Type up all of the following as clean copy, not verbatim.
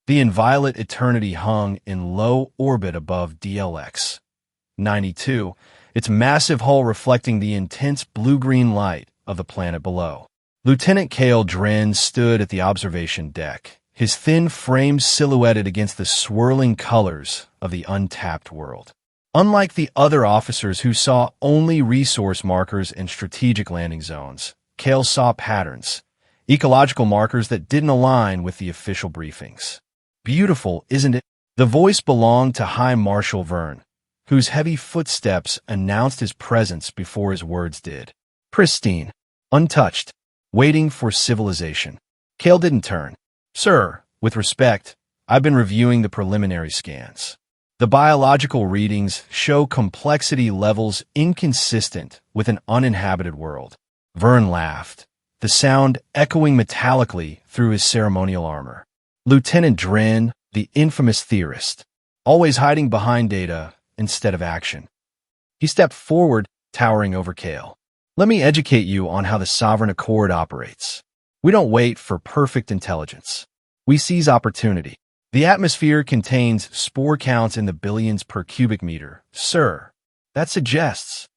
The inviolate eternity hung in low orbit above DLX 92, its massive hull reflecting the intense blue-green light of the planet below. Lieutenant Kale Dren stood at the observation deck, his thin frame silhouetted against the swirling colors of the untapped world. Unlike the other officers who saw only resource markers and strategic landing zones, Kale saw patterns, ecological markers that didn't align with the official briefings. Beautiful, isn't it? The voice belonged to High Marshal Vern, whose heavy footsteps announced his presence before his words did. Pristine, untouched, waiting for civilization. Kale didn't turn. Sir, with respect, I've been reviewing the preliminary scans. The biological readings show complexity levels inconsistent with an uninhabited world. Vern laughed, the sound echoing metallically through his ceremonial armor. Lieutenant Dren, the infamous theorist, always hiding behind data instead of action. He stepped forward, towering over Kale. Let me educate you on how the Sovereign Accord operates. We don't wait for perfect intelligence. We seize opportunity. The atmosphere contains spore counts in the billions per cubic meter. Sir, it suggests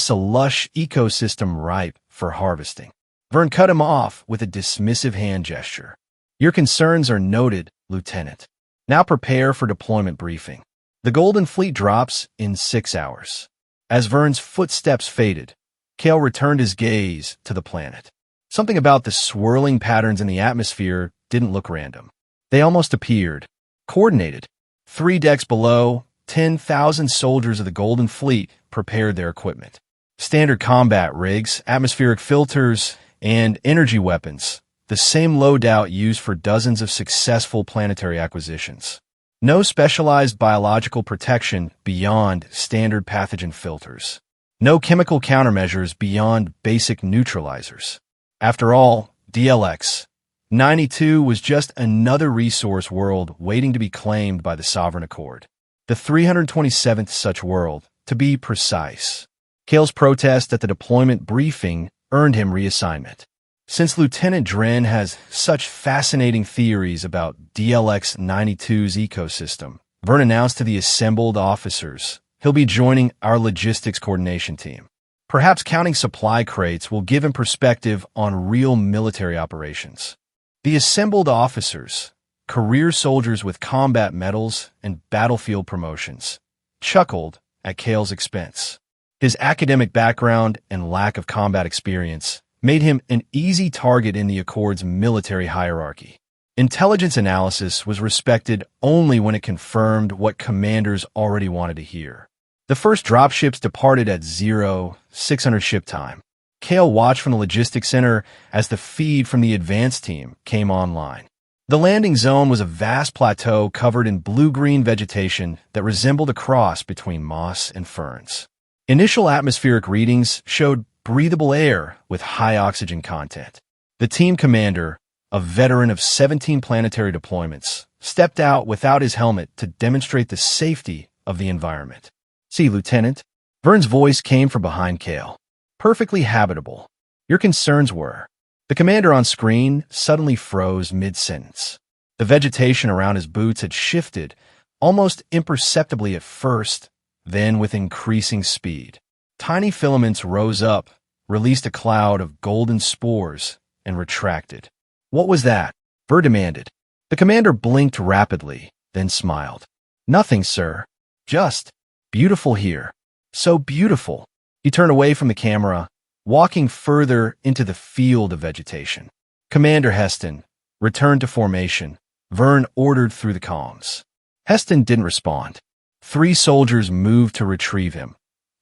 a lush ecosystem ripe for harvesting. Vern cut him off with a dismissive hand gesture. Your concerns are noted, Lieutenant. Now prepare for deployment briefing. The Golden Fleet drops in 6 hours. As Vern's footsteps faded, Kale returned his gaze to the planet. Something about the swirling patterns in the atmosphere didn't look random. They almost appeared coordinated. 3 decks below, 10,000 soldiers of the Golden Fleet prepared their equipment. Standard combat rigs, atmospheric filters, and energy weapons, the same loadout used for dozens of successful planetary acquisitions. No specialized biological protection beyond standard pathogen filters. No chemical countermeasures beyond basic neutralizers. After all, DLX 92 was just another resource world waiting to be claimed by the Sovereign Accord. The 327th such world, to be precise. Kale's protest at the deployment briefing earned him reassignment. Since Lieutenant Dren has such fascinating theories about DLX 92's ecosystem, Vern announced to the assembled officers he'll be joining our logistics coordination team. Perhaps counting supply crates will give him perspective on real military operations. The assembled officers, career soldiers with combat medals and battlefield promotions, chuckled at Kale's expense. His academic background and lack of combat experience made him an easy target in the Accord's military hierarchy. Intelligence analysis was respected only when it confirmed what commanders already wanted to hear. The first dropships departed at 0600 ship time. Kale watched from the logistics center as the feed from the advance team came online. The landing zone was a vast plateau covered in blue-green vegetation that resembled a cross between moss and ferns. Initial atmospheric readings showed breathable air with high oxygen content. The team commander, a veteran of 17 planetary deployments, stepped out without his helmet to demonstrate the safety of the environment. See, Lieutenant, Vern's voice came from behind Kale. Perfectly habitable. Your concerns were. The commander on screen suddenly froze mid-sentence. The vegetation around his boots had shifted, almost imperceptibly at first, then with increasing speed. Tiny filaments rose up, released a cloud of golden spores, and retracted. What was that? Vern demanded. The commander blinked rapidly, then smiled. Nothing, sir. Just beautiful here. So beautiful. He turned away from the camera, walking further into the field of vegetation. Commander Heston, return to formation, Vern ordered through the comms. Heston didn't respond. 3 soldiers moved to retrieve him,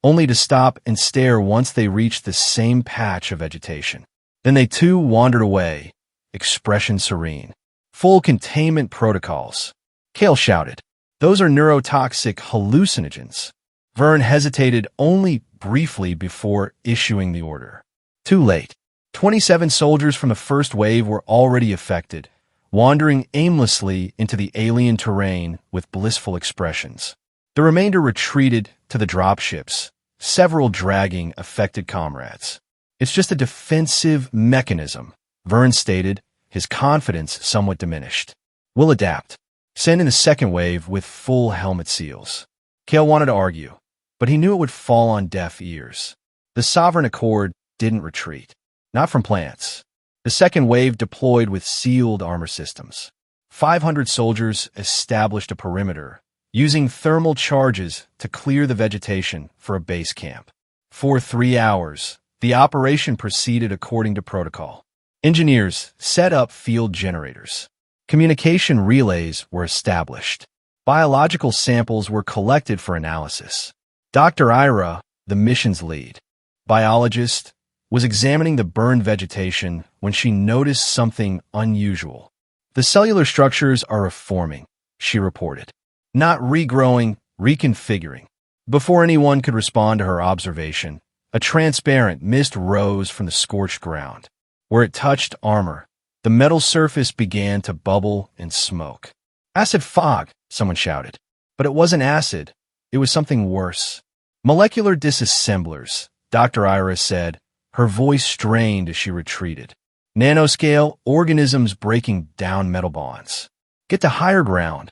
only to stop and stare once they reached the same patch of vegetation. Then they too wandered away, expression serene. Full containment protocols. Kale shouted, those are neurotoxic hallucinogens. Vern hesitated only briefly before issuing the order. Too late. 27 soldiers from the first wave were already affected, wandering aimlessly into the alien terrain with blissful expressions. The remainder retreated to the dropships, several dragging affected comrades. It's just a defensive mechanism, Vern stated, his confidence somewhat diminished. We'll adapt. Send in the second wave with full helmet seals. Kale wanted to argue, but he knew it would fall on deaf ears. The Sovereign Accord didn't retreat. Not from plants. The second wave deployed with sealed armor systems. 500 soldiers established a perimeter, using thermal charges to clear the vegetation for a base camp. For 3 hours, the operation proceeded according to protocol. Engineers set up field generators. Communication relays were established. Biological samples were collected for analysis. Dr. Ira, the mission's lead biologist, was examining the burned vegetation when she noticed something unusual. The cellular structures are reforming, she reported. Not regrowing, reconfiguring. Before anyone could respond to her observation, a transparent mist rose from the scorched ground. Where it touched armor, the metal surface began to bubble and smoke. Acid fog, someone shouted. But it wasn't acid. It was something worse. Molecular disassemblers, Dr. Ira said, her voice strained as she retreated. Nanoscale organisms breaking down metal bonds. Get to higher ground.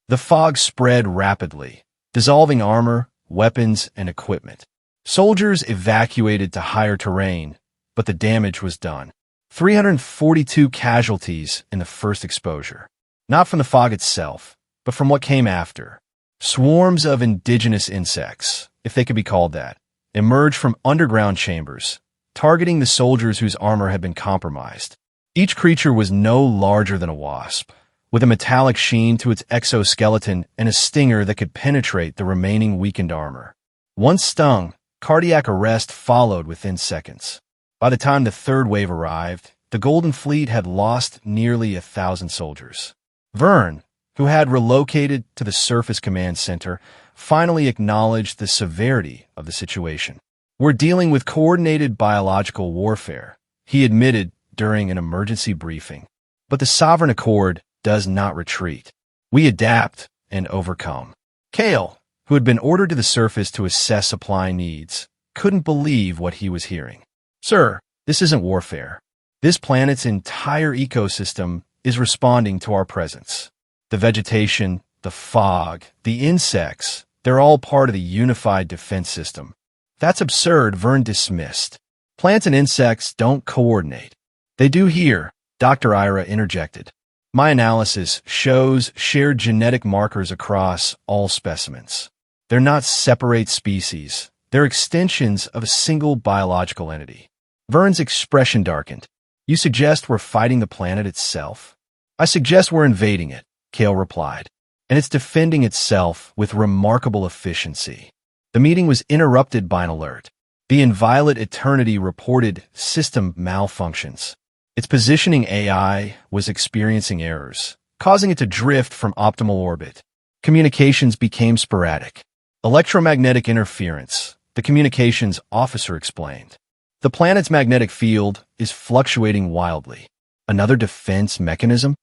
The fog spread rapidly, dissolving armor, weapons, and equipment. Soldiers evacuated to higher terrain, but the damage was done. 342 casualties in the first exposure. Not from the fog itself, but from what came after. Swarms of indigenous insects, if they could be called that, emerged from underground chambers, targeting the soldiers whose armor had been compromised. Each creature was no larger than a wasp, with a metallic sheen to its exoskeleton and a stinger that could penetrate the remaining weakened armor. Once stung, cardiac arrest followed within seconds. By the time the third wave arrived, the Golden Fleet had lost nearly 1,000 soldiers. Vern, who had relocated to the Surface Command Center, finally acknowledged the severity of the situation. We're dealing with coordinated biological warfare, he admitted during an emergency briefing. But the Sovereign Accord does not retreat. We adapt and overcome. Kale, who had been ordered to the surface to assess supply needs, couldn't believe what he was hearing. Sir, this isn't warfare. This planet's entire ecosystem is responding to our presence. The vegetation, the fog, the insects, they're all part of the unified defense system. That's absurd, Vern dismissed. Plants and insects don't coordinate. They do here, Dr. Ira interjected. My analysis shows shared genetic markers across all specimens. They're not separate species. They're extensions of a single biological entity. Vern's expression darkened. You suggest we're fighting the planet itself? I suggest we're invading it, Kale replied, and it's defending itself with remarkable efficiency. The meeting was interrupted by an alert. The Inviolate Eternity reported system malfunctions. Its positioning AI was experiencing errors, causing it to drift from optimal orbit. Communications became sporadic. Electromagnetic interference, the communications officer explained. The planet's magnetic field is fluctuating wildly. Another defense mechanism?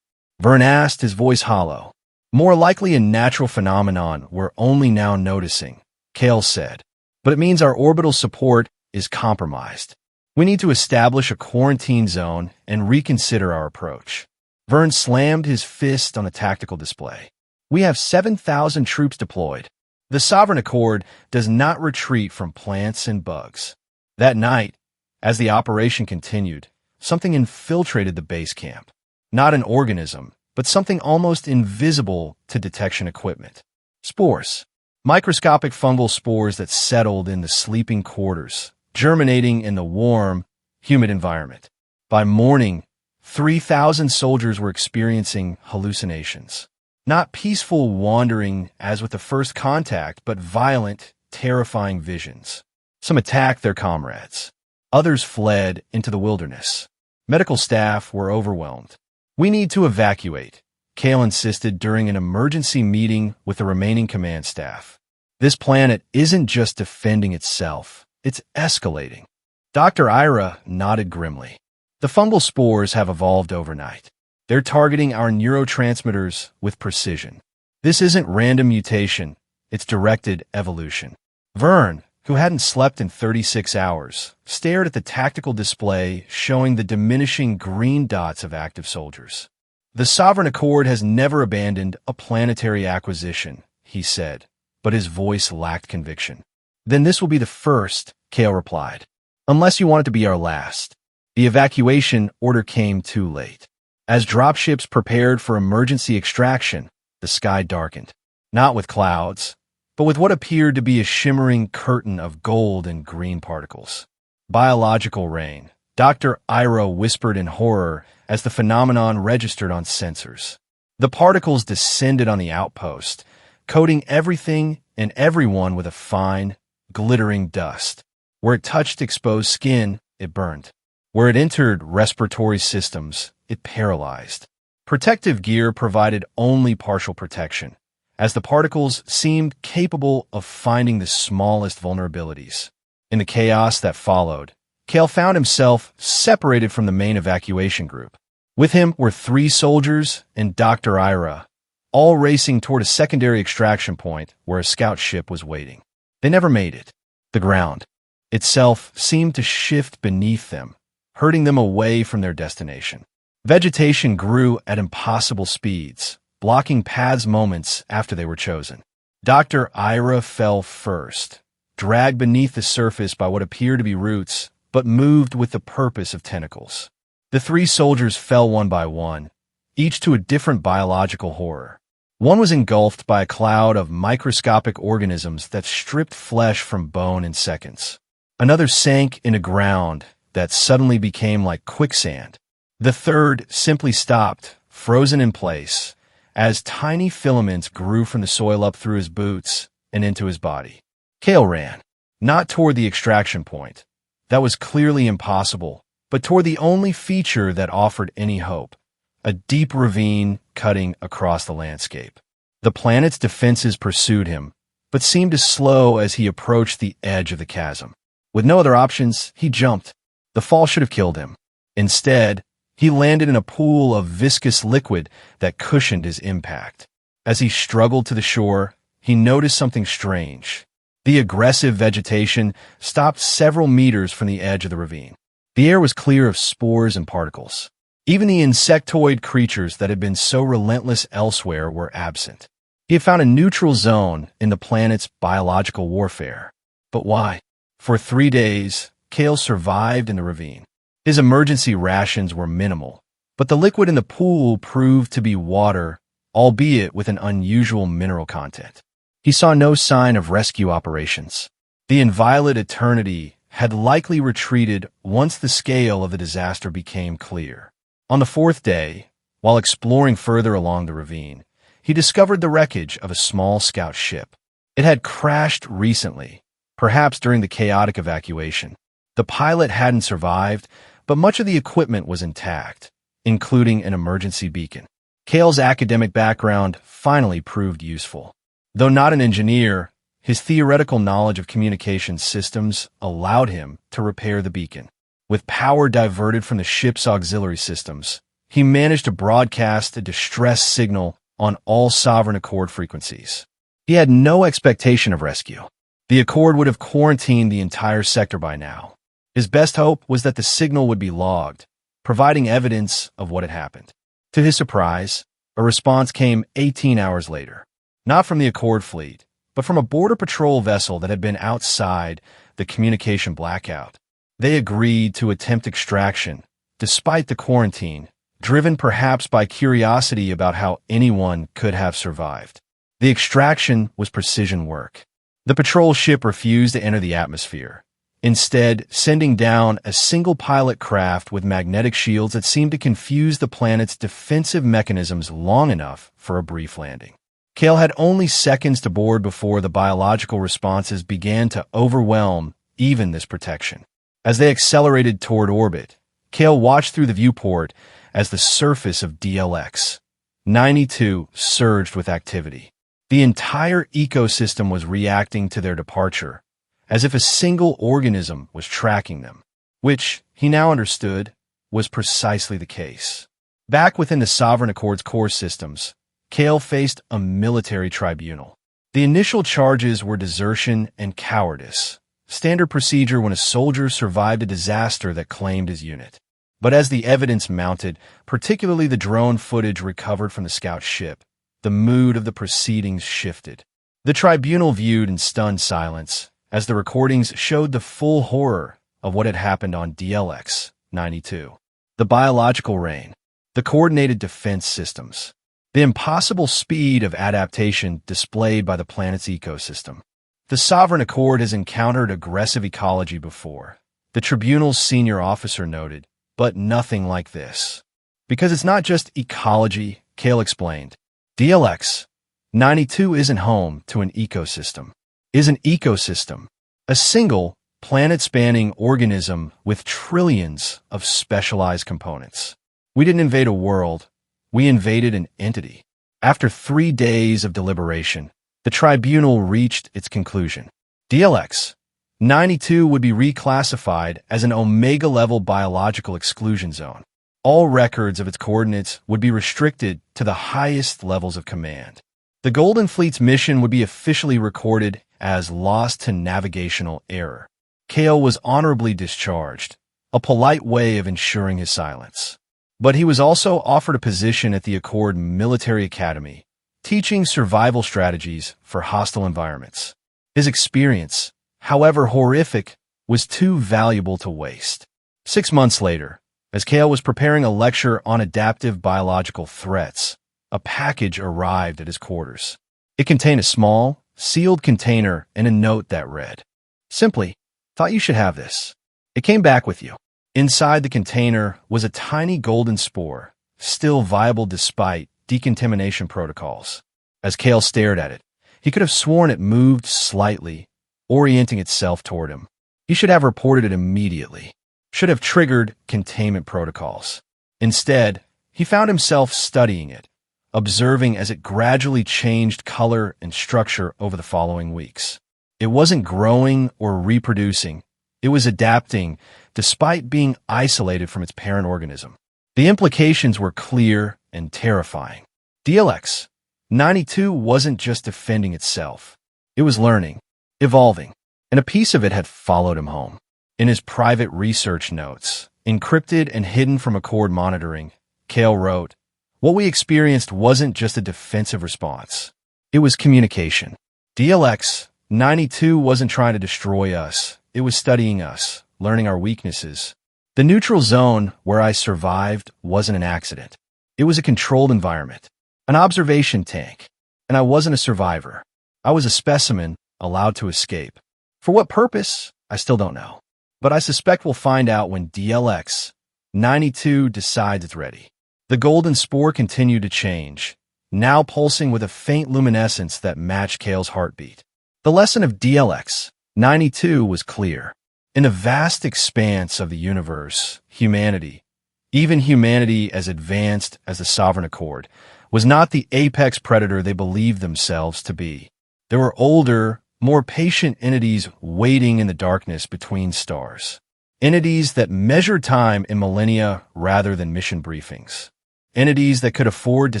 Vern asked, his voice hollow. More likely a natural phenomenon we're only now noticing, Kale said. But it means our orbital support is compromised. We need to establish a quarantine zone and reconsider our approach. Vern slammed his fist on a tactical display. We have 7,000 troops deployed. The Sovereign Accord does not retreat from plants and bugs. That night, as the operation continued, something infiltrated the base camp. Not an organism, but something almost invisible to detection equipment. Spores. Microscopic fungal spores that settled in the sleeping quarters, germinating in the warm, humid environment. By morning, 3,000 soldiers were experiencing hallucinations. Not peaceful wandering as with the first contact, but violent, terrifying visions. Some attacked their comrades. Others fled into the wilderness. Medical staff were overwhelmed. We need to evacuate, Kale insisted during an emergency meeting with the remaining command staff. This planet isn't just defending itself, it's escalating. Dr. Ira nodded grimly. The fungal spores have evolved overnight. They're targeting our neurotransmitters with precision. This isn't random mutation, it's directed evolution. Vern, who hadn't slept in 36 hours, stared at the tactical display showing the diminishing green dots of active soldiers. The Sovereign Accord has never abandoned a planetary acquisition, he said, but his voice lacked conviction. Then this will be the first, Kale replied. Unless you want it to be our last. The evacuation order came too late. As dropships prepared for emergency extraction, the sky darkened. Not with clouds, but with what appeared to be a shimmering curtain of gold and green particles. Biological rain, Dr. Ira whispered in horror as the phenomenon registered on sensors. The particles descended on the outpost, coating everything and everyone with a fine, glittering dust. Where it touched exposed skin, it burned. Where it entered respiratory systems, it paralyzed. Protective gear provided only partial protection, as the particles seemed capable of finding the smallest vulnerabilities. In the chaos that followed, Kale found himself separated from the main evacuation group. With him were 3 soldiers and Dr. Ira, all racing toward a secondary extraction point where a scout ship was waiting. They never made it. The ground itself seemed to shift beneath them, hurting them away from their destination. Vegetation grew at impossible speeds, blocking paths moments after they were chosen. Dr. Ira fell first, dragged beneath the surface by what appeared to be roots, but moved with the purpose of tentacles. The 3 soldiers fell one by one, each to a different biological horror. One was engulfed by a cloud of microscopic organisms that stripped flesh from bone in seconds. Another sank in a ground that suddenly became like quicksand. The third simply stopped, frozen in place, as tiny filaments grew from the soil up through his boots and into his body. Kale ran, not toward the extraction point. That was clearly impossible, but toward the only feature that offered any hope, a deep ravine cutting across the landscape. The planet's defenses pursued him, but seemed to slow as he approached the edge of the chasm. With no other options, he jumped. The fall should have killed him. Instead, he landed in a pool of viscous liquid that cushioned his impact. As he struggled to the shore, he noticed something strange. The aggressive vegetation stopped several meters from the edge of the ravine. The air was clear of spores and particles. Even the insectoid creatures that had been so relentless elsewhere were absent. He had found a neutral zone in the planet's biological warfare. But why? For 3 days, Kale survived in the ravine. His emergency rations were minimal, but the liquid in the pool proved to be water, albeit with an unusual mineral content. He saw no sign of rescue operations. The inviolate eternity had likely retreated once the scale of the disaster became clear. On the 4th day, while exploring further along the ravine, he discovered the wreckage of a small scout ship. It had crashed recently, perhaps during the chaotic evacuation. The pilot hadn't survived, but much of the equipment was intact, including an emergency beacon. Kale's academic background finally proved useful. Though not an engineer, his theoretical knowledge of communication systems allowed him to repair the beacon. With power diverted from the ship's auxiliary systems, he managed to broadcast a distress signal on all Sovereign Accord frequencies. He had no expectation of rescue. The Accord would have quarantined the entire sector by now. His best hope was that the signal would be logged, providing evidence of what had happened. To his surprise, a response came 18 hours later. Not from the Accord fleet, but from a border patrol vessel that had been outside the communication blackout. They agreed to attempt extraction, despite the quarantine, driven perhaps by curiosity about how anyone could have survived. The extraction was precision work. The patrol ship refused to enter the atmosphere, instead sending down a single pilot craft with magnetic shields that seemed to confuse the planet's defensive mechanisms long enough for a brief landing. Kale had only seconds to board before the biological responses began to overwhelm even this protection. As they accelerated toward orbit, Kale watched through the viewport as the surface of DLX 92 surged with activity. The entire ecosystem was reacting to their departure, as if a single organism was tracking them, which, he now understood, was precisely the case. Back within the Sovereign Accord's core systems, Kale faced a military tribunal. The initial charges were desertion and cowardice, standard procedure when a soldier survived a disaster that claimed his unit. But as the evidence mounted, particularly the drone footage recovered from the scout ship, the mood of the proceedings shifted. The tribunal viewed in stunned silence as the recordings showed the full horror of what had happened on DLX-92. The biological reign, the coordinated defense systems, the impossible speed of adaptation displayed by the planet's ecosystem. The Sovereign Accord has encountered aggressive ecology before, the tribunal's senior officer noted, but nothing like this. Because it's not just ecology, Kale explained. DLX-92 isn't home to an ecosystem. Is an ecosystem, a single, planet-spanning organism with trillions of specialized components. We didn't invade a world, we invaded an entity. After 3 days of deliberation, the tribunal reached its conclusion. DLX-92 would be reclassified as an Omega-level biological exclusion zone. All records of its coordinates would be restricted to the highest levels of command. The Golden Fleet's mission would be officially recorded as lost to navigational error. Kale was honorably discharged, a polite way of ensuring his silence. But he was also offered a position at the Accord Military Academy, teaching survival strategies for hostile environments. His experience, however horrific, was too valuable to waste. 6 months later, as Kale was preparing a lecture on adaptive biological threats, a package arrived at his quarters. It contained a small, sealed container and a note that read, simply, "Thought you should have this. It came back with you." Inside the container was a tiny golden spore, still viable despite decontamination protocols. As Kale stared at it, he could have sworn it moved slightly, orienting itself toward him. He should have reported it immediately, should have triggered containment protocols. Instead, he found himself studying it, observing as it gradually changed color and structure over the following weeks. It wasn't growing or reproducing, it was adapting despite being isolated from its parent organism. The implications were clear and terrifying. DLX-92 wasn't just defending itself. It was learning, evolving, and a piece of it had followed him home. In his private research notes, encrypted and hidden from Accord monitoring, Kale wrote, "What we experienced wasn't just a defensive response. It was communication. DLX-92 wasn't trying to destroy us. It was studying us, learning our weaknesses. The neutral zone where I survived wasn't an accident. It was a controlled environment, an observation tank, and I wasn't a survivor. I was a specimen allowed to escape. For what purpose, I still don't know. But I suspect we'll find out when DLX-92 decides it's ready." The golden spore continued to change, now pulsing with a faint luminescence that matched Kale's heartbeat. The lesson of DLX-92 was clear. In a vast expanse of the universe, humanity, even humanity as advanced as the Sovereign Accord, was not the apex predator they believed themselves to be. There were older, more patient entities waiting in the darkness between stars. Entities that measured time in millennia rather than mission briefings. Entities that could afford to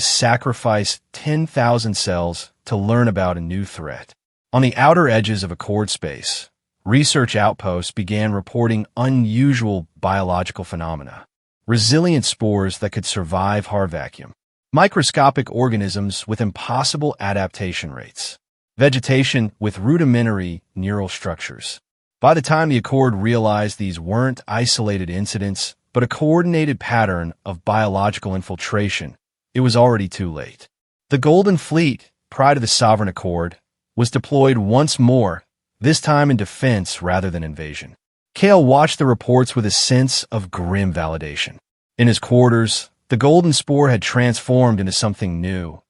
sacrifice 10,000 cells to learn about a new threat. On the outer edges of Accord space, research outposts began reporting unusual biological phenomena. Resilient spores that could survive hard vacuum. Microscopic organisms with impossible adaptation rates. Vegetation with rudimentary neural structures. By the time the Accord realized these weren't isolated incidents, but a coordinated pattern of biological infiltration, it was already too late. The Golden Fleet, pride of the Sovereign Accord, was deployed once more, this time in defense rather than invasion. Kale watched the reports with a sense of grim validation. In his quarters, the golden spore had transformed into something new,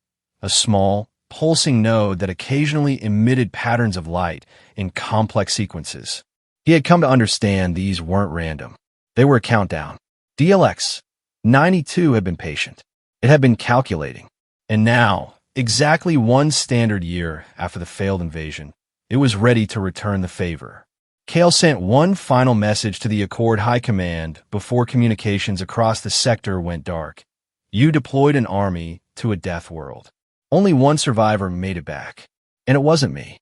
a small, pulsing node that occasionally emitted patterns of light in complex sequences. He had come to understand these weren't random. They were a countdown. DLX-92 had been patient. It had been calculating. And now, exactly 1 standard year after the failed invasion, it was ready to return the favor. Kale sent one final message to the Accord High Command before communications across the sector went dark. "You deployed an army to a death world. Only one survivor made it back. And it wasn't me."